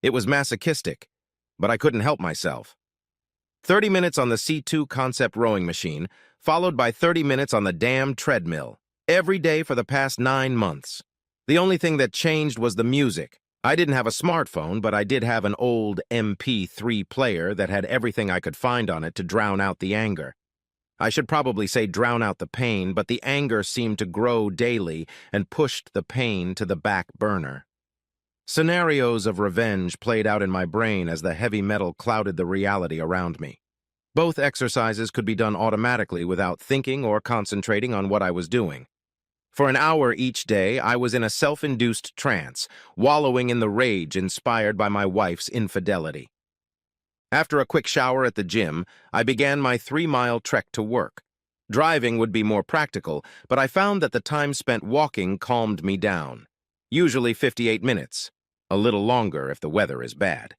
It was masochistic, but I couldn't help myself. 30 minutes on the C2 concept rowing machine, followed by 30 minutes on the damn treadmill, every day for the past 9 months. The only thing that changed was the music. I didn't have a smartphone, but I did have an old MP3 player that had everything I could find on it to drown out the anger. I should probably say drown out the pain, but the anger seemed to grow daily and pushed the pain to the back burner. Scenarios of revenge played out in my brain as the heavy metal clouded the reality around me. Both exercises could be done automatically without thinking or concentrating on what I was doing. For an hour each day, I was in a self-induced trance, wallowing in the rage inspired by my wife's infidelity. After a quick shower at the gym, I began my 3-mile trek to work. Driving would be more practical, but I found that the time spent walking calmed me down. Usually 58 minutes, a little longer if the weather is bad.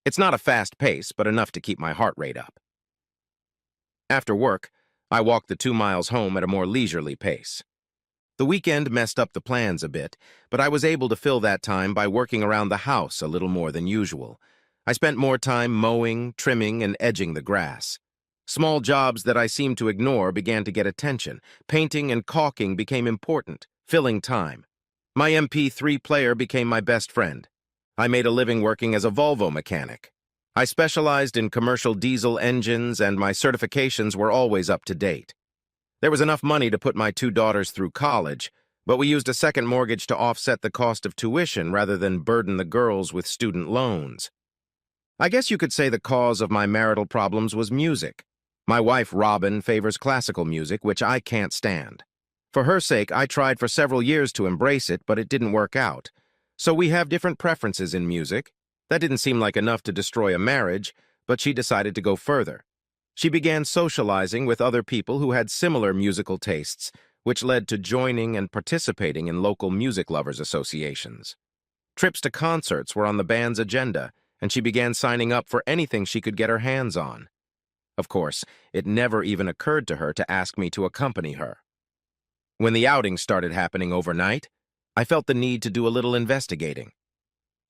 It's not a fast pace, but enough to keep my heart rate up. After work, I walked the 2 miles home at a more leisurely pace. The weekend messed up the plans a bit, but I was able to fill that time by working around the house a little more than usual. I spent more time mowing, trimming, and edging the grass. Small jobs that I seemed to ignore began to get attention. Painting and caulking became important, filling time. My MP3 player became my best friend. I made a living working as a Volvo mechanic. I specialized in commercial diesel engines, and my certifications were always up to date. There was enough money to put my 2 daughters through college, but we used a second mortgage to offset the cost of tuition rather than burden the girls with student loans. I guess you could say the cause of my marital problems was music. My wife, Robin, favors classical music, which I can't stand. For her sake, I tried for several years to embrace it, but it didn't work out. So we have different preferences in music. That didn't seem like enough to destroy a marriage, but she decided to go further. She began socializing with other people who had similar musical tastes, which led to joining and participating in local music lovers associations. Trips to concerts were on the band's agenda, and she began signing up for anything she could get her hands on. Of course, it never even occurred to her to ask me to accompany her. When the outings started happening overnight, I felt the need to do a little investigating.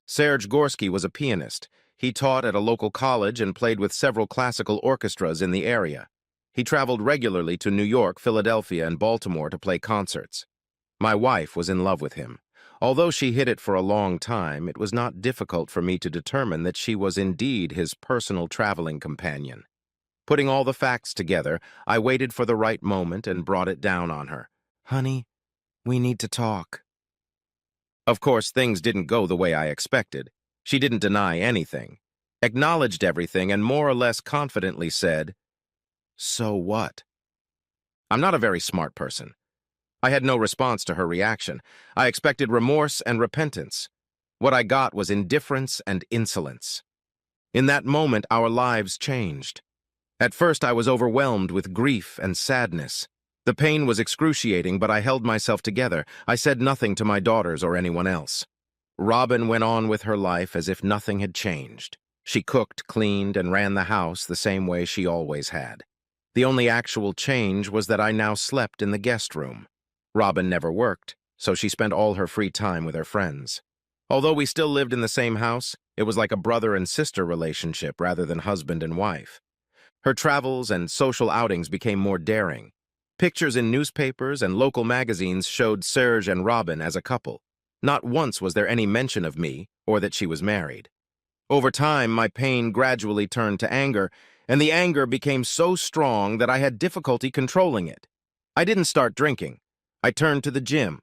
Serge Gorski was a pianist. He taught at a local college and played with several classical orchestras in the area. He traveled regularly to New York, Philadelphia, and Baltimore to play concerts. My wife was in love with him. Although she hid it for a long time, it was not difficult for me to determine that she was indeed his personal traveling companion. Putting all the facts together, I waited for the right moment and brought it down on her. "Honey, we need to talk." Of course, things didn't go the way I expected. She didn't deny anything, acknowledged everything, and more or less confidently said, "So what?" I'm not a very smart person. I had no response to her reaction. I expected remorse and repentance. What I got was indifference and insolence. In that moment, our lives changed. At first, I was overwhelmed with grief and sadness. The pain was excruciating, but I held myself together. I said nothing to my daughters or anyone else. Robin went on with her life as if nothing had changed. She cooked, cleaned, and ran the house the same way she always had. The only actual change was that I now slept in the guest room. Robin never worked, so she spent all her free time with her friends. Although we still lived in the same house, it was like a brother and sister relationship rather than husband and wife. Her travels and social outings became more daring. Pictures in newspapers and local magazines showed Serge and Robin as a couple. Not once was there any mention of me or that she was married. Over time, my pain gradually turned to anger, and the anger became so strong that I had difficulty controlling it. I didn't start drinking. I turned to the gym.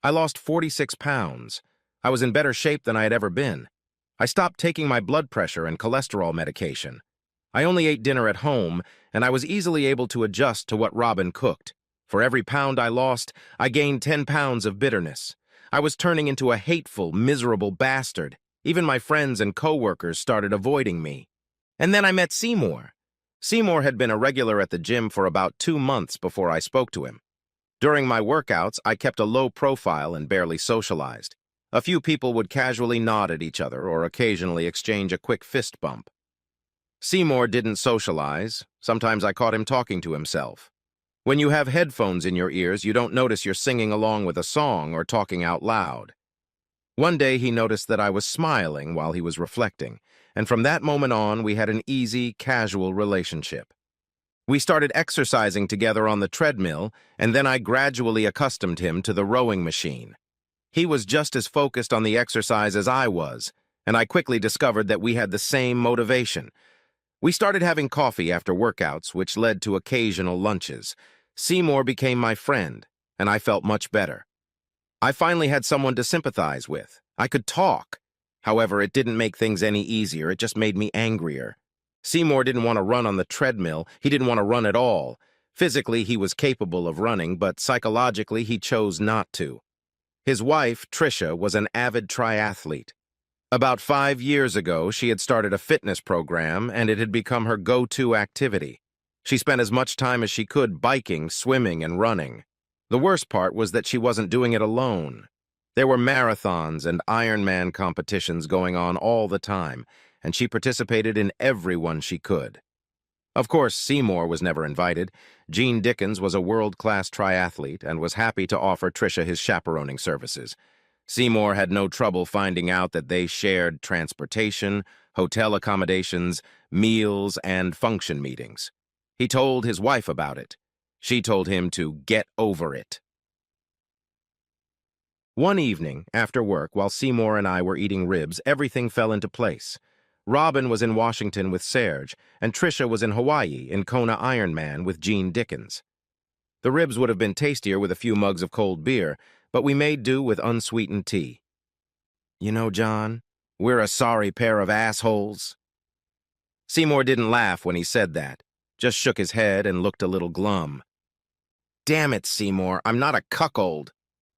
I lost 46 pounds. I was in better shape than I had ever been. I stopped taking my blood pressure and cholesterol medication. I only ate dinner at home, and I was easily able to adjust to what Robin cooked. For every pound I lost, I gained 10 pounds of bitterness. I was turning into a hateful, miserable bastard. Even my friends and co-workers started avoiding me. And then I met Seymour. Seymour had been a regular at the gym for about 2 months before I spoke to him. During my workouts, I kept a low profile and barely socialized. A few people would casually nod at each other or occasionally exchange a quick fist bump. Seymour didn't socialize. Sometimes I caught him talking to himself. When you have headphones in your ears, you don't notice you're singing along with a song or talking out loud. One day he noticed that I was smiling while he was reflecting, and from that moment on we had an easy, casual relationship. We started exercising together on the treadmill, and then I gradually accustomed him to the rowing machine. He was just as focused on the exercise as I was, and I quickly discovered that we had the same motivation. We started having coffee after workouts, which led to occasional lunches. Seymour became my friend, and I felt much better. I finally had someone to sympathize with. I could talk. However, it didn't make things any easier. It just made me angrier. Seymour didn't want to run on the treadmill. He didn't want to run at all. Physically, he was capable of running, but psychologically, he chose not to. His wife, Tricia, was an avid triathlete. About 5 years ago, she had started a fitness program, and it had become her go-to activity. She spent as much time as she could biking, swimming, and running. The worst part was that she wasn't doing it alone. There were marathons and Ironman competitions going on all the time, and she participated in every one she could. Of course, Seymour was never invited. Gene Dickens was a world-class triathlete and was happy to offer Tricia his chaperoning services. Seymour had no trouble finding out that they shared transportation, hotel accommodations, meals, and function meetings. He told his wife about it. She told him to get over it. One evening, after work, while Seymour and I were eating ribs, everything fell into place. Robin was in Washington with Serge, and Tricia was in Hawaii in Kona Ironman with Gene Dickens. The ribs would have been tastier with a few mugs of cold beer, but we made do with unsweetened tea. You know, John, we're a sorry pair of assholes. Seymour didn't laugh when he said that, just shook his head and looked a little glum. Damn it, Seymour, I'm not a cuckold.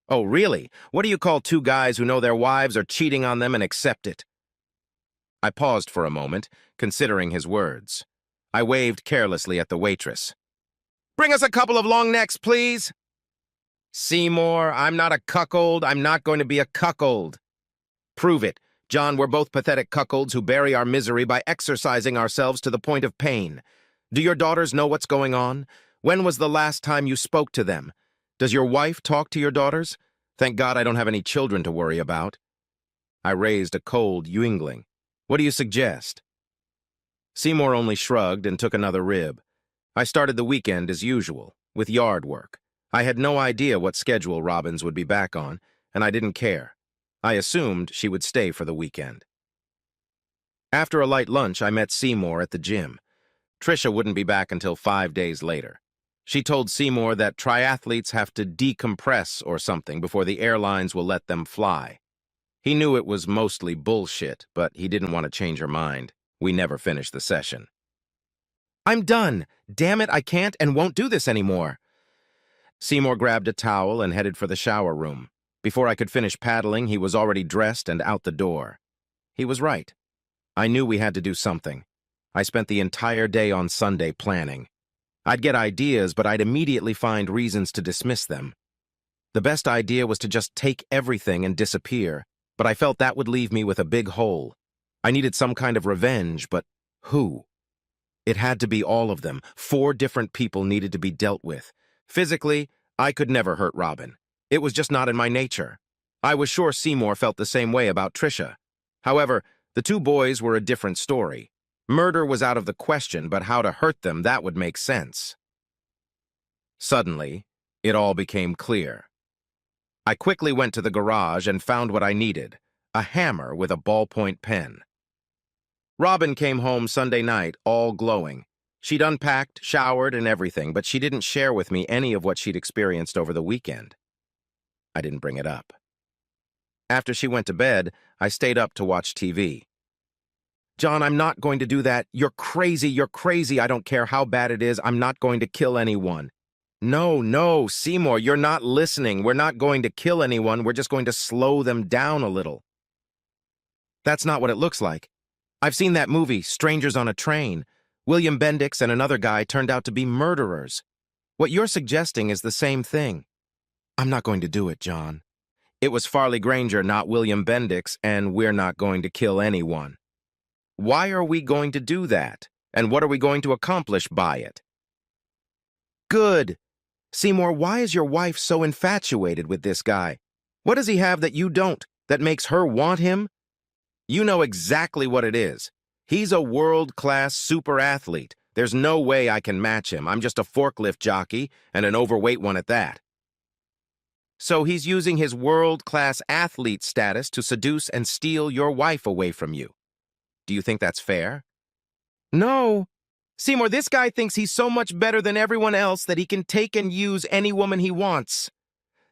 Oh, really? What do you call two guys who know their wives are cheating on them and accept it? I paused for a moment, considering his words. I waved carelessly at the waitress. Bring us a couple of long necks, please. Seymour, I'm not a cuckold. I'm not going to be a cuckold. Prove it. John, we're both pathetic cuckolds who bury our misery by exercising ourselves to the point of pain. Do your daughters know what's going on? When was the last time you spoke to them? Does your wife talk to your daughters? Thank God I don't have any children to worry about. I raised a cold Yingling. What do you suggest? Seymour only shrugged and took another rib. I started the weekend as usual, with yard work. I had no idea what schedule Robin's would be back on, and I didn't care. I assumed she would stay for the weekend. After a light lunch, I met Seymour at the gym. Tricia wouldn't be back until 5 days later. She told Seymour that triathletes have to decompress or something before the airlines will let them fly. He knew it was mostly bullshit, but he didn't want to change her mind. We never finished the session. I'm done. Damn it, I can't and won't do this anymore. Seymour grabbed a towel and headed for the shower room. Before I could finish paddling, he was already dressed and out the door. He was right. I knew we had to do something. I spent the entire day on Sunday planning. I'd get ideas, but I'd immediately find reasons to dismiss them. The best idea was to just take everything and disappear, but I felt that would leave me with a big hole. I needed some kind of revenge, but who? It had to be all of them. 4 different people needed to be dealt with. Physically, I could never hurt Robin. It was just not in my nature. I was sure Seymour felt the same way about Tricia. However, the 2 boys were a different story. Murder was out of the question, but how to hurt them, that would make sense. Suddenly, it all became clear. I quickly went to the garage and found what I needed, a hammer with a ballpoint pen. Robin came home Sunday night, all glowing. She'd unpacked, showered, and everything, but she didn't share with me any of what she'd experienced over the weekend. I didn't bring it up. After she went to bed, I stayed up to watch TV. John, I'm not going to do that. You're crazy, I don't care how bad it is, I'm not going to kill anyone. No, Seymour, you're not listening. We're not going to kill anyone, we're just going to slow them down a little. That's not what it looks like. I've seen that movie, Strangers on a Train. William Bendix and another guy turned out to be murderers. What you're suggesting is the same thing. I'm not going to do it, John. It was Farley Granger, not William Bendix, and we're not going to kill anyone. Why are we going to do that? And what are we going to accomplish by it? Good. Seymour, why is your wife so infatuated with this guy? What does he have that you don't, that makes her want him? You know exactly what it is. He's a world-class super athlete. There's no way I can match him. I'm just a forklift jockey, and an overweight one at that. So he's using his world-class athlete status to seduce and steal your wife away from you. Do you think that's fair? No. Seymour, this guy thinks he's so much better than everyone else that he can take and use any woman he wants.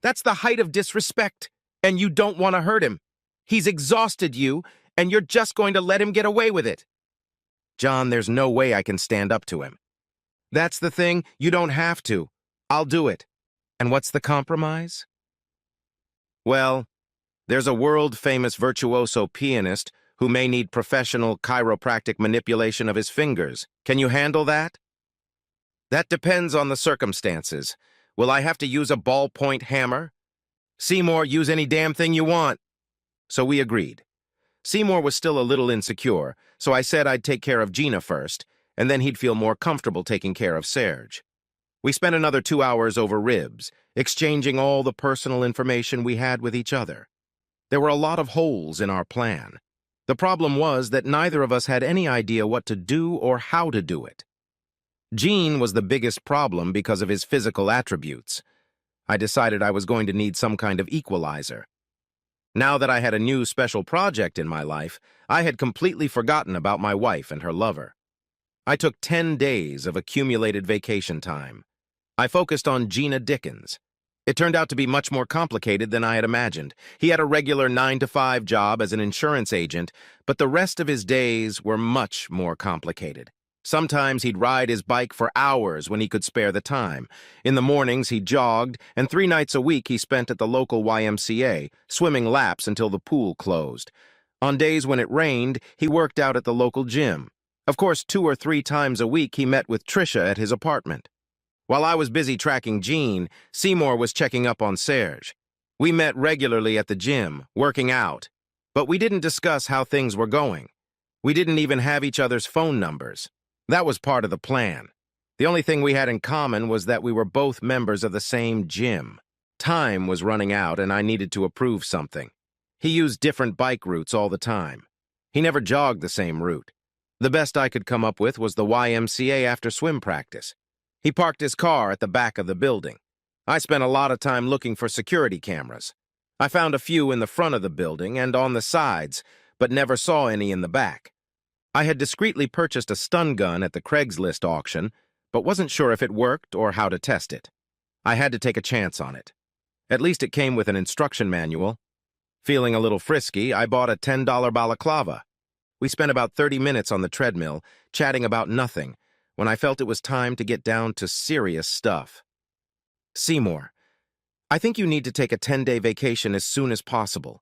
That's the height of disrespect, and you don't want to hurt him. He's exhausted you, and you're just going to let him get away with it. John, there's no way I can stand up to him. That's the thing, you don't have to. I'll do it. And what's the compromise? Well, there's a world-famous virtuoso pianist who may need professional chiropractic manipulation of his fingers. Can you handle that? That depends on the circumstances. Will I have to use a ballpoint hammer? Seymour, use any damn thing you want. So we agreed. Seymour was still a little insecure, so I said I'd take care of Gina first, and then he'd feel more comfortable taking care of Serge. We spent another 2 hours over ribs, exchanging all the personal information we had with each other. There were a lot of holes in our plan. The problem was that neither of us had any idea what to do or how to do it. Gene was the biggest problem because of his physical attributes. I decided I was going to need some kind of equalizer. Now that I had a new special project in my life, I had completely forgotten about my wife and her lover. I took 10 days of accumulated vacation time. I focused on Gina Dickens. It turned out to be much more complicated than I had imagined. He had a regular 9-to-5 job as an insurance agent, but the rest of his days were much more complicated. Sometimes he'd ride his bike for hours when he could spare the time. In the mornings, he jogged, and 3 nights a week he spent at the local YMCA, swimming laps until the pool closed. On days when it rained, he worked out at the local gym. Of course, 2 or 3 times a week he met with Tricia at his apartment. While I was busy tracking Gene, Seymour was checking up on Serge. We met regularly at the gym, working out, but we didn't discuss how things were going. We didn't even have each other's phone numbers. That was part of the plan. The only thing we had in common was that we were both members of the same gym. Time was running out and I needed to approve something. He used different bike routes all the time. He never jogged the same route. The best I could come up with was the YMCA after swim practice. He parked his car at the back of the building. I spent a lot of time looking for security cameras. I found a few in the front of the building and on the sides, but never saw any in the back. I had discreetly purchased a stun gun at the Craigslist auction, but wasn't sure if it worked or how to test it. I had to take a chance on it. At least it came with an instruction manual. Feeling a little frisky, I bought a $10 balaclava. We spent about 30 minutes on the treadmill, chatting about nothing, when I felt it was time to get down to serious stuff. Seymour, I think you need to take a 10-day vacation as soon as possible.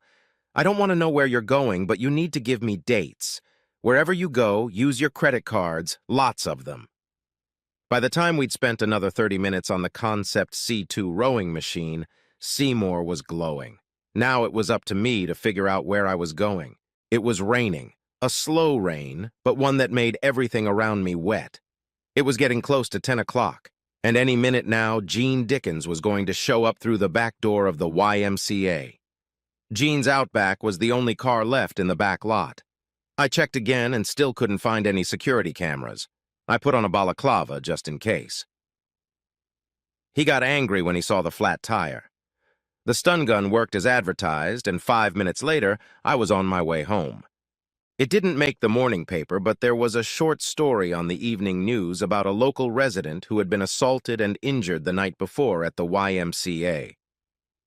I don't want to know where you're going, but you need to give me dates. Wherever you go, use your credit cards, lots of them. By the time we'd spent another 30 minutes on the Concept C2 rowing machine, Seymour was glowing. Now it was up to me to figure out where I was going. It was raining, a slow rain, but one that made everything around me wet. It was getting close to 10 o'clock, and any minute now, Gene Dickens was going to show up through the back door of the YMCA. Gene's Outback was the only car left in the back lot. I checked again and still couldn't find any security cameras. I put on a balaclava just in case. He got angry when he saw the flat tire. The stun gun worked as advertised, and 5 minutes later, I was on my way home. It didn't make the morning paper, but there was a short story on the evening news about a local resident who had been assaulted and injured the night before at the YMCA.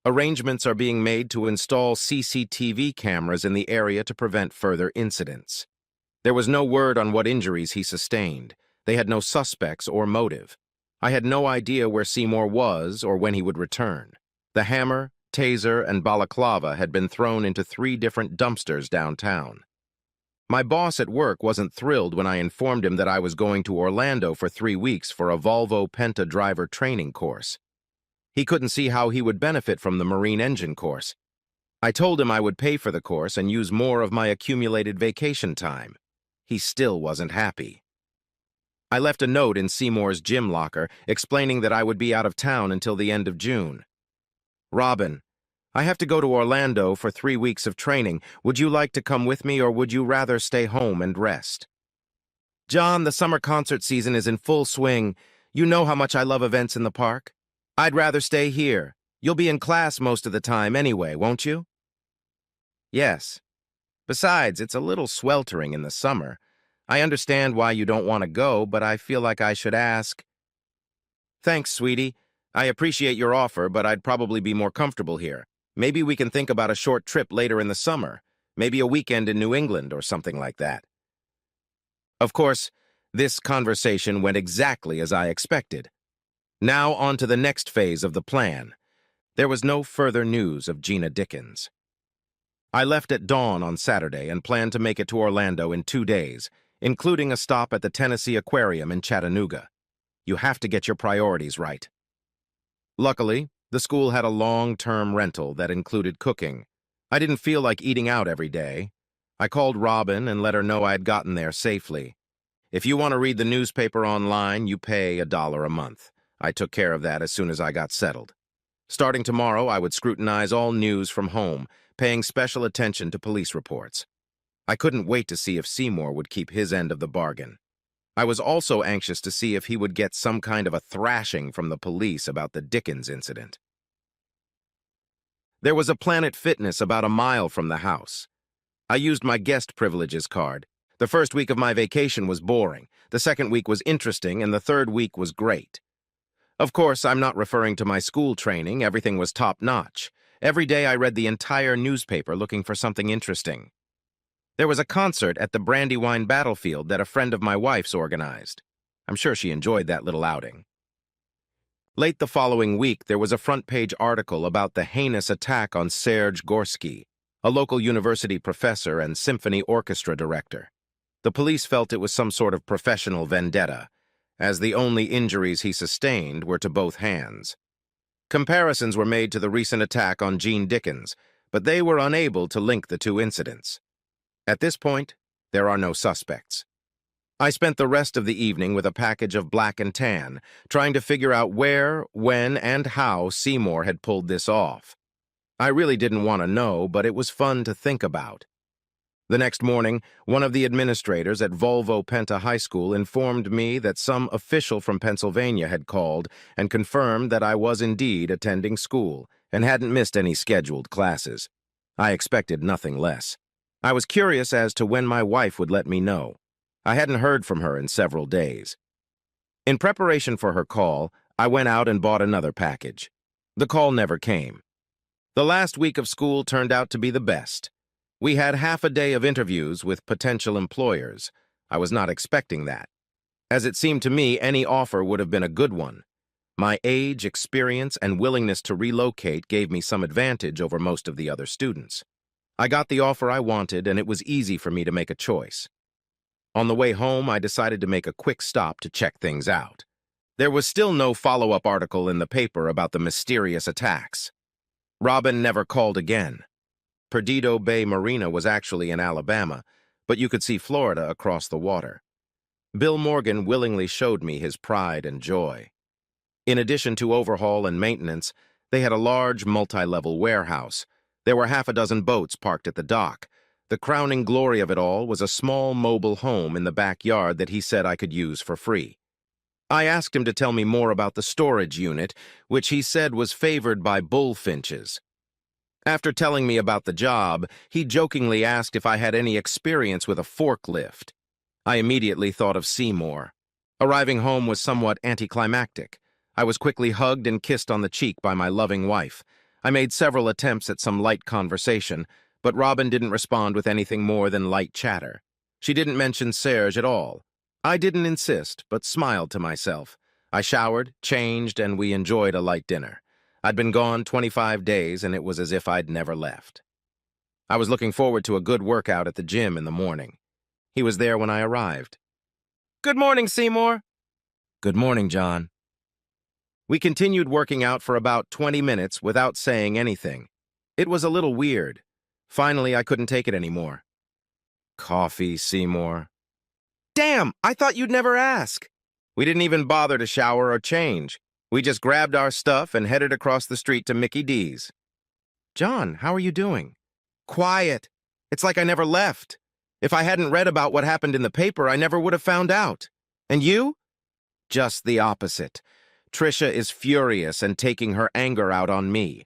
Arrangements are being made to install CCTV cameras in the area to prevent further incidents. There was no word on what injuries he sustained. They had no suspects or motive. I had no idea where Seymour was or when he would return. The hammer, taser, and balaclava had been thrown into 3 different dumpsters downtown. My boss at work wasn't thrilled when I informed him that I was going to Orlando for 3 weeks for a Volvo Penta driver training course. He couldn't see how he would benefit from the marine engine course. I told him I would pay for the course and use more of my accumulated vacation time. He still wasn't happy. I left a note in Seymour's gym locker explaining that I would be out of town until the end of June. Robin, I have to go to Orlando for 3 weeks of training. Would you like to come with me, or would you rather stay home and rest? John, the summer concert season is in full swing. You know how much I love events in the park. I'd rather stay here. You'll be in class most of the time anyway, won't you? Yes. Besides, it's a little sweltering in the summer. I understand why you don't want to go, but I feel like I should ask. Thanks, sweetie. I appreciate your offer, but I'd probably be more comfortable here. Maybe we can think about a short trip later in the summer. Maybe a weekend in New England or something like that. Of course, this conversation went exactly as I expected. Now on to the next phase of the plan. There was no further news of Gina Dickens. I left at dawn on Saturday and planned to make it to Orlando in 2 days, including a stop at the Tennessee Aquarium in Chattanooga. You have to get your priorities right. Luckily, the school had a long-term rental that included cooking. I didn't feel like eating out every day. I called Robin and let her know I had gotten there safely. If you want to read the newspaper online, you pay $1 a month. I took care of that as soon as I got settled. Starting tomorrow, I would scrutinize all news from home, paying special attention to police reports. I couldn't wait to see if Seymour would keep his end of the bargain. I was also anxious to see if he would get some kind of a thrashing from the police about the Dickens incident. There was a Planet Fitness about a mile from the house. I used my guest privileges card. The first week of my vacation was boring, the second week was interesting, and the third week was great. Of course, I'm not referring to my school training. Everything was top-notch. Every day I read the entire newspaper looking for something interesting. There was a concert at the Brandywine Battlefield that a friend of my wife's organized. I'm sure she enjoyed that little outing. Late the following week, there was a front-page article about the heinous attack on Serge Gorski, a local university professor and symphony orchestra director. The police felt it was some sort of professional vendetta, as the only injuries he sustained were to both hands. Comparisons were made to the recent attack on Jean Dickens, but they were unable to link the two incidents. At this point, there are no suspects. I spent the rest of the evening with a package of black and tan, trying to figure out where, when, and how Seymour had pulled this off. I really didn't want to know, but it was fun to think about. The next morning, one of the administrators at Volvo Penta High School informed me that some official from Pennsylvania had called and confirmed that I was indeed attending school and hadn't missed any scheduled classes. I expected nothing less. I was curious as to when my wife would let me know. I hadn't heard from her in several days. In preparation for her call, I went out and bought another package. The call never came. The last week of school turned out to be the best. We had half a day of interviews with potential employers. I was not expecting that. As it seemed to me, any offer would have been a good one. My age, experience, and willingness to relocate gave me some advantage over most of the other students. I got the offer I wanted, and it was easy for me to make a choice. On the way home, I decided to make a quick stop to check things out. There was still no follow-up article in the paper about the mysterious attacks. Robin never called again. Perdido Bay Marina was actually in Alabama, but you could see Florida across the water. Bill Morgan willingly showed me his pride and joy. In addition to overhaul and maintenance, they had a large multi-level warehouse. There were half a dozen boats parked at the dock. The crowning glory of it all was a small mobile home in the backyard that he said I could use for free. I asked him to tell me more about the storage unit, which he said was favored by bullfinches. After telling me about the job, he jokingly asked if I had any experience with a forklift. I immediately thought of Seymour. Arriving home was somewhat anticlimactic. I was quickly hugged and kissed on the cheek by my loving wife. I made several attempts at some light conversation, but Robin didn't respond with anything more than light chatter. She didn't mention Serge at all. I didn't insist, but smiled to myself. I showered, changed, and we enjoyed a light dinner. I'd been gone 25 days, and it was as if I'd never left. I was looking forward to a good workout at the gym in the morning. He was there when I arrived. "Good morning, Seymour." "Good morning, John." We continued working out for about 20 minutes without saying anything. It was a little weird. Finally, I couldn't take it anymore. "Coffee, Seymour." "Damn, I thought you'd never ask." We didn't even bother to shower or change. We just grabbed our stuff and headed across the street to Mickey D's. John, how are you doing? Quiet. It's like I never left. If I hadn't read about what happened in the paper, I never would have found out. And you? Just the opposite. Trisha is furious and taking her anger out on me.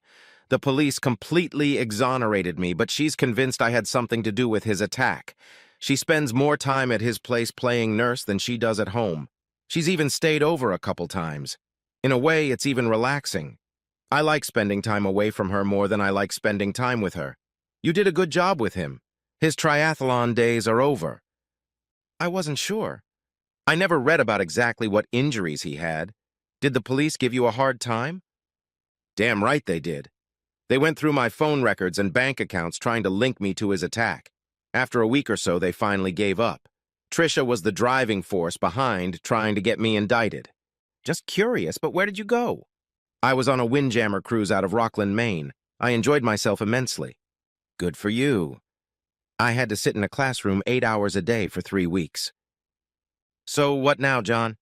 The police completely exonerated me, but she's convinced I had something to do with his attack. She spends more time at his place playing nurse than she does at home. She's even stayed over a couple times. In a way, it's even relaxing. I like spending time away from her more than I like spending time with her. You did a good job with him. His triathlon days are over. I wasn't sure. I never read about exactly what injuries he had. Did the police give you a hard time? Damn right they did. They went through my phone records and bank accounts trying to link me to his attack. After a week or so, they finally gave up. Trisha was the driving force behind trying to get me indicted. Just curious, but where did you go? I was on a windjammer cruise out of Rockland, Maine. I enjoyed myself immensely. Good for you. I had to sit in a classroom 8 hours a day for 3 weeks. So what now, John?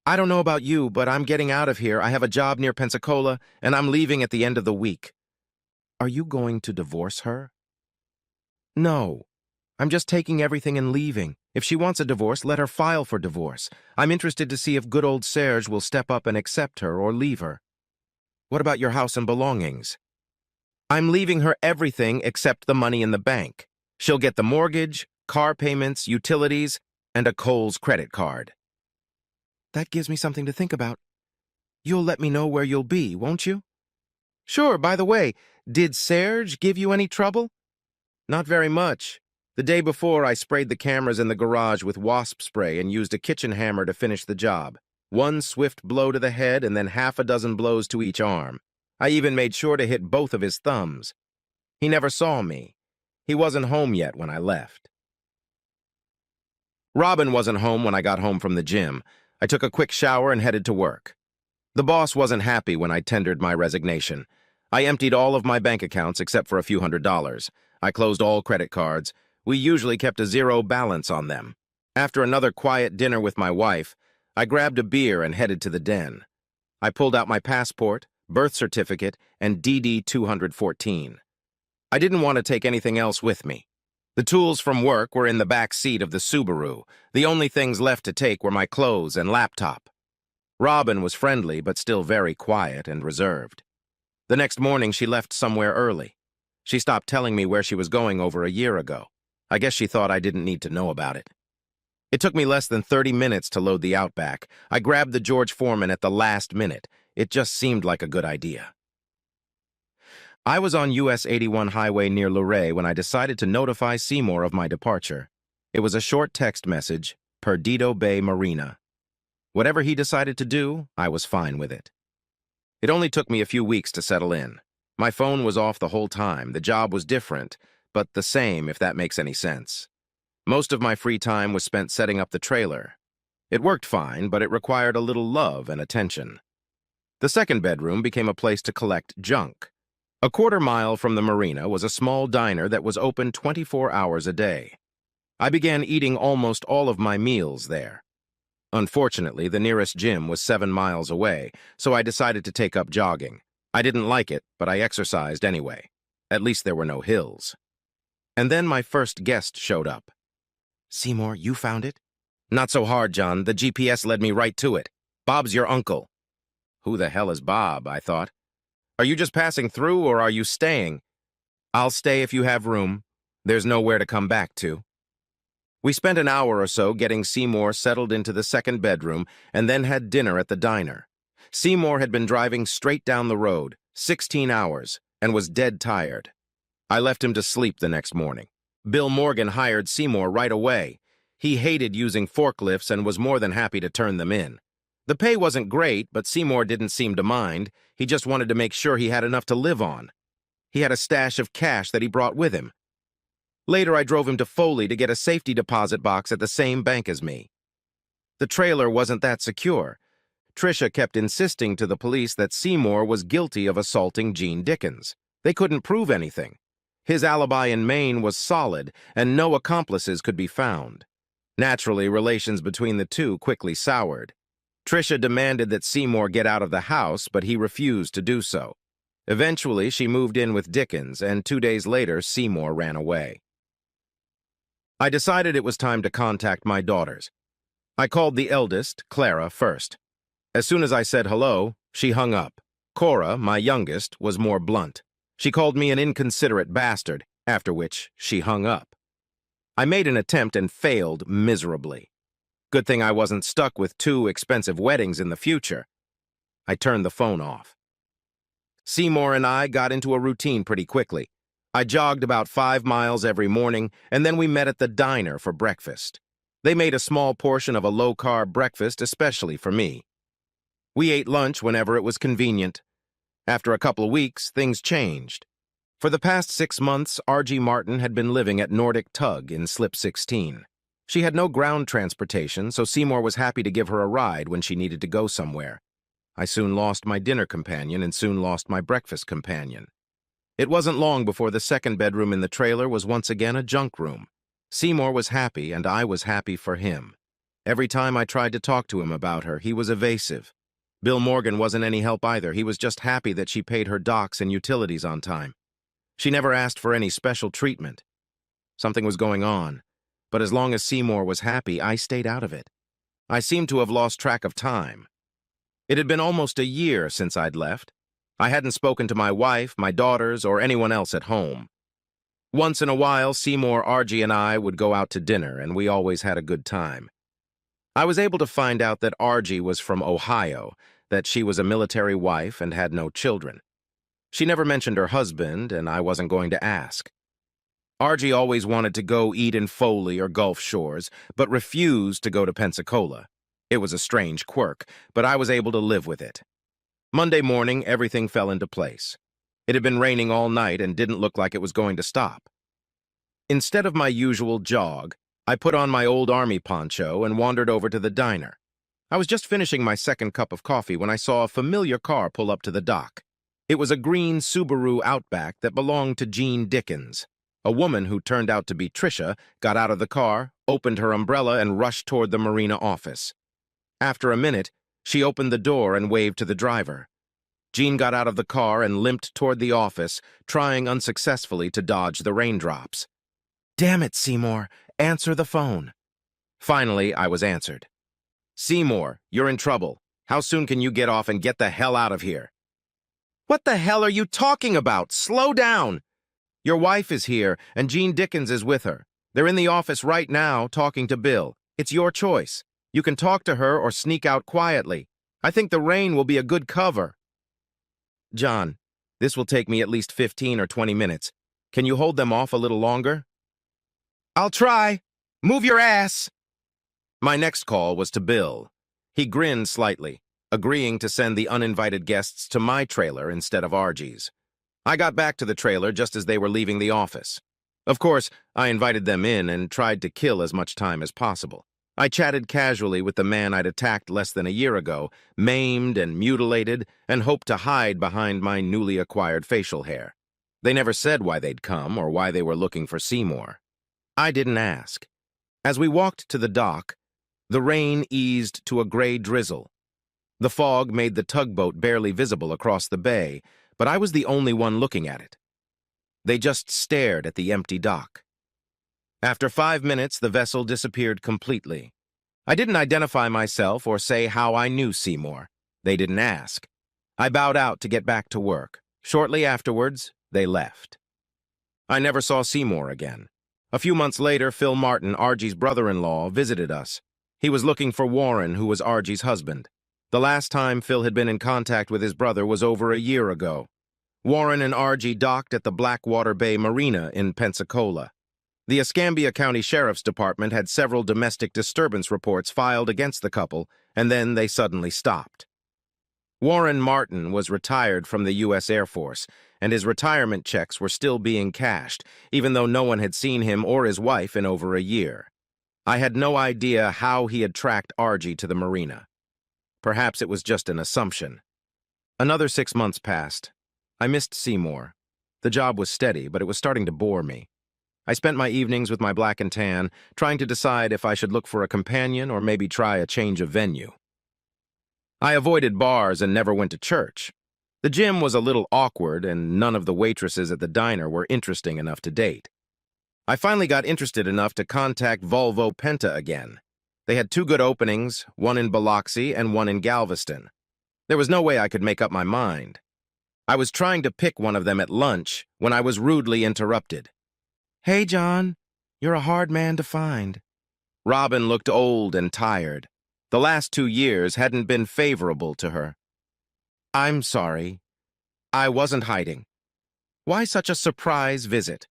I don't know about you, but I'm getting out of here. I have a job near Pensacola, and I'm leaving at the end of the week. Are you going to divorce her? No. I'm just taking everything and leaving. If she wants a divorce, let her file for divorce. I'm interested to see if good old Serge will step up and accept her or leave her. What about your house and belongings? I'm leaving her everything except the money in the bank. She'll get the mortgage, car payments, utilities, and a Kohl's credit card. That gives me something to think about. You'll let me know where you'll be, won't you? Sure, by the way, did Serge give you any trouble? Not very much. The day before, I sprayed the cameras in the garage with wasp spray and used a kitchen hammer to finish the job. One swift blow to the head and then half a dozen blows to each arm. I even made sure to hit both of his thumbs. He never saw me. He wasn't home yet when I left. Robin wasn't home when I got home from the gym. I took a quick shower and headed to work. The boss wasn't happy when I tendered my resignation. I emptied all of my bank accounts except for a few $100s. I closed all credit cards. We usually kept a zero balance on them. After another quiet dinner with my wife, I grabbed a beer and headed to the den. I pulled out my passport, birth certificate, and DD 214. I didn't want to take anything else with me. The tools from work were in the back seat of the Subaru. The only things left to take were my clothes and laptop. Robin was friendly, but still very quiet and reserved. The next morning, she left somewhere early. She stopped telling me where she was going over a year ago. I guess she thought I didn't need to know about it. It took me less than 30 minutes to load the Outback. I grabbed the George Foreman at the last minute. It just seemed like a good idea. I was on US 81 highway near Luray when I decided to notify Seymour of my departure. It was a short text message, Perdido Bay Marina. Whatever he decided to do, I was fine with it. It only took me a few weeks to settle in. My phone was off the whole time. The job was different, but the same, if that makes any sense. Most of my free time was spent setting up the trailer. It worked fine, but it required a little love and attention. The second bedroom became a place to collect junk. A quarter-mile from the marina was a small diner that was open 24 hours a day. I began eating almost all of my meals there. Unfortunately, the nearest gym was 7 miles away, so I decided to take up jogging. I didn't like it, but I exercised anyway. At least there were no hills. And then my first guest showed up. Seymour, you found it? Not so hard, John. The GPS led me right to it. Bob's your uncle. Who the hell is Bob? I thought. Are you just passing through, or are you staying? I'll stay if you have room. There's nowhere to come back to. We spent an hour or so getting Seymour settled into the second bedroom and then had dinner at the diner. Seymour had been driving straight down the road, 16 hours, and was dead tired. I left him to sleep the next morning. Bill Morgan hired Seymour right away. He hated using forklifts and was more than happy to turn them in. The pay wasn't great, but Seymour didn't seem to mind. He just wanted to make sure he had enough to live on. He had a stash of cash that he brought with him. Later, I drove him to Foley to get a safety deposit box at the same bank as me. The trailer wasn't that secure. Trisha kept insisting to the police that Seymour was guilty of assaulting Gene Dickens. They couldn't prove anything. His alibi in Maine was solid, and no accomplices could be found. Naturally, relations between the two quickly soured. Trisha demanded that Seymour get out of the house, but he refused to do so. Eventually, she moved in with Dickens, and 2 days later, Seymour ran away. I decided it was time to contact my daughters. I called the eldest, Clara, first. As soon as I said hello, she hung up. Cora, my youngest, was more blunt. She called me an inconsiderate bastard, after which she hung up. I made an attempt and failed miserably. Good thing I wasn't stuck with 2 expensive weddings in the future. I turned the phone off. Seymour and I got into a routine pretty quickly. I jogged about 5 miles every morning, and then we met at the diner for breakfast. They made a small portion of a low-carb breakfast especially for me. We ate lunch whenever it was convenient. After a couple of weeks, things changed. For the past 6 months, R.G. Martin had been living at Nordic Tug in Slip 16. She had no ground transportation, so Seymour was happy to give her a ride when she needed to go somewhere. I soon lost my dinner companion and soon lost my breakfast companion. It wasn't long before the second bedroom in the trailer was once again a junk room. Seymour was happy, and I was happy for him. Every time I tried to talk to him about her, he was evasive. Bill Morgan wasn't any help either. He was just happy that she paid her docks and utilities on time. She never asked for any special treatment. Something was going on, but as long as Seymour was happy, I stayed out of it. I seemed to have lost track of time. It had been almost a year since I'd left. I hadn't spoken to my wife, my daughters, or anyone else at home. Once in a while, Seymour, Argy, and I would go out to dinner, and we always had a good time. I was able to find out that Argy was from Ohio, that she was a military wife and had no children. She never mentioned her husband, and I wasn't going to ask. Argy always wanted to go eat in Foley or Gulf Shores, but refused to go to Pensacola. It was a strange quirk, but I was able to live with it. Monday morning, everything fell into place. It had been raining all night and didn't look like it was going to stop. Instead of my usual jog, I put on my old army poncho and wandered over to the diner. I was just finishing my second cup of coffee when I saw a familiar car pull up to the dock. It was a green Subaru Outback that belonged to Jean Dickens. A woman who turned out to be Tricia got out of the car, opened her umbrella, and rushed toward the marina office. After a minute, she opened the door and waved to the driver. Jean got out of the car and limped toward the office, trying unsuccessfully to dodge the raindrops. "Damn it, Seymour, answer the phone." Finally, I was answered. "Seymour, you're in trouble. How soon can you get off and get the hell out of here?" "What the hell are you talking about? Slow down!" "Your wife is here, and Jean Dickens is with her. They're in the office right now, talking to Bill. It's your choice. You can talk to her or sneak out quietly. I think the rain will be a good cover." "John, this will take me at least 15 or 20 minutes. Can you hold them off a little longer?" "I'll try. Move your ass." My next call was to Bill. He grinned slightly, agreeing to send the uninvited guests to my trailer instead of Argy's. I got back to the trailer just as they were leaving the office. Of course, I invited them in and tried to kill as much time as possible. I chatted casually with the man I'd attacked less than a year ago, maimed and mutilated, and hoped to hide behind my newly acquired facial hair. They never said why they'd come or why they were looking for Seymour. I didn't ask. As we walked to the dock, the rain eased to a gray drizzle. The fog made the tugboat barely visible across the bay, but I was the only one looking at it. They just stared at the empty dock. After 5 minutes, the vessel disappeared completely. I didn't identify myself or say how I knew Seymour. They didn't ask. I bowed out to get back to work. Shortly afterwards, they left. I never saw Seymour again. A few months later, Phil Martin, Argy's brother-in-law, visited us. He was looking for Warren, who was Argy's husband. The last time Phil had been in contact with his brother was over a year ago. Warren and Argy docked at the Blackwater Bay Marina in Pensacola. The Escambia County Sheriff's Department had several domestic disturbance reports filed against the couple, and then they suddenly stopped. Warren Martin was retired from the U.S. Air Force, and his retirement checks were still being cashed, even though no one had seen him or his wife in over a year. I had no idea how he had tracked Argy to the marina. Perhaps it was just an assumption. Another 6 months passed. I missed Seymour. The job was steady, but it was starting to bore me. I spent my evenings with my black and tan, trying to decide if I should look for a companion or maybe try a change of venue. I avoided bars and never went to church. The gym was a little awkward, and none of the waitresses at the diner were interesting enough to date. I finally got interested enough to contact Volvo Penta again. They had 2 good openings, one in Biloxi and one in Galveston. There was no way I could make up my mind. I was trying to pick one of them at lunch when I was rudely interrupted. "Hey, John, you're a hard man to find." Robin looked old and tired. The last 2 years hadn't been favorable to her. "I'm sorry. I wasn't hiding. Why such a surprise visit?"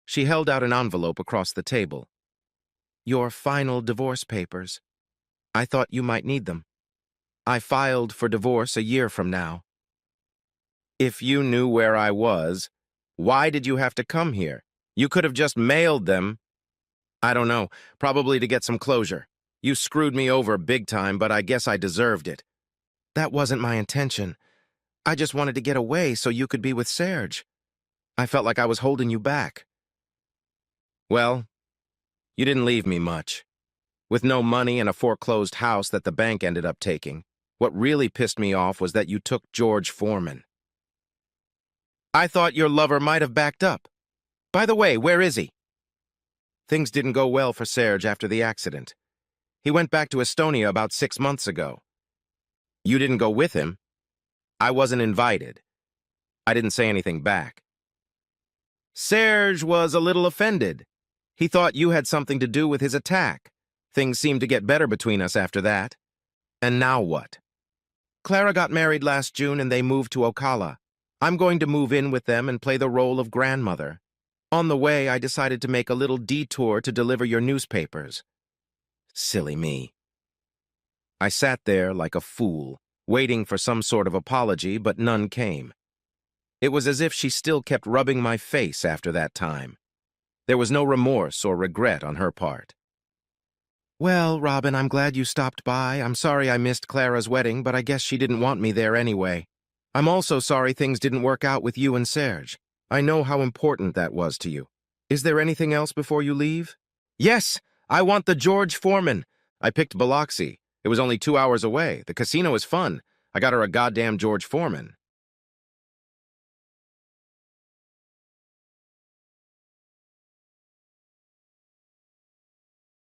She held out an envelope across the table. "Your final divorce papers. I thought you might need them. I filed for divorce a year from now." "If you knew where I was, why did you have to come here? You could have just mailed them." "I don't know, probably to get some closure. You screwed me over big time, but I guess I deserved it." "That wasn't my intention. I just wanted to get away so you could be with Serge. I felt like I was holding you back." "Well, you didn't leave me much. With no money and a foreclosed house that the bank ended up taking, what really pissed me off was that you took George Foreman. I thought your lover might have backed up. By the way, where is he?" Things didn't go well for Serge after the accident. He went back to Estonia about 6 months ago. "You didn't go with him?" "I wasn't invited." I didn't say anything back. "Serge was a little offended. He thought you had something to do with his attack. Things seemed to get better between us after that." "And now what?" "Clara got married last June and they moved to Ocala. I'm going to move in with them and play the role of grandmother. On the way, I decided to make a little detour to deliver your newspapers." Silly me. I sat there like a fool, waiting for some sort of apology, but none came. It was as if she still kept rubbing my face after that time. There was no remorse or regret on her part. "Well, Robin, I'm glad you stopped by. I'm sorry I missed Clara's wedding, but I guess she didn't want me there anyway. I'm also sorry things didn't work out with you and Serge. I know how important that was to you. Is there anything else before you leave?" "Yes, I want the George Foreman. I picked Biloxi. It was only 2 hours away. The casino is fun. I got her a goddamn George Foreman."